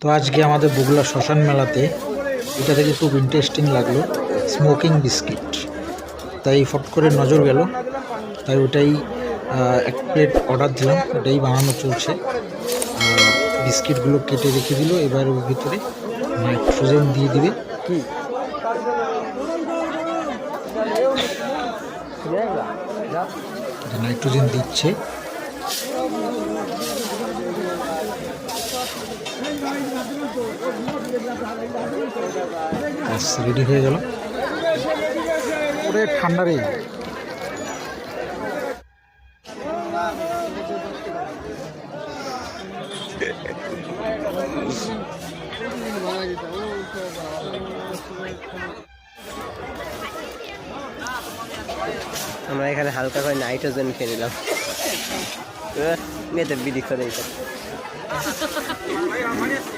তো আজকে আমাদের বগুড়া শ্মশান মেলাতে এটা থেকে খুব ইন্টারেস্টিং লাগলো, স্মোকিং বিস্কিট। তাই ফট করে নজর গেল, তাই ওটাই এক প্লেট অর্ডার দিলাম। ওটাই বানানো চলছে। বিস্কিটগুলো কেটে রেখে দিল, এবার ওর ভিতরে নাইট্রোজেন দিয়ে দিবে। কি নাইট্রোজেন দিচ্ছে। রেডি হয়ে গেল। ওরে ঠান্ডা রে। আমরা এখানে হালকা করে নাইট্রোজেন খেয়ে নিলাম। মেয়েদের বিড়ি করে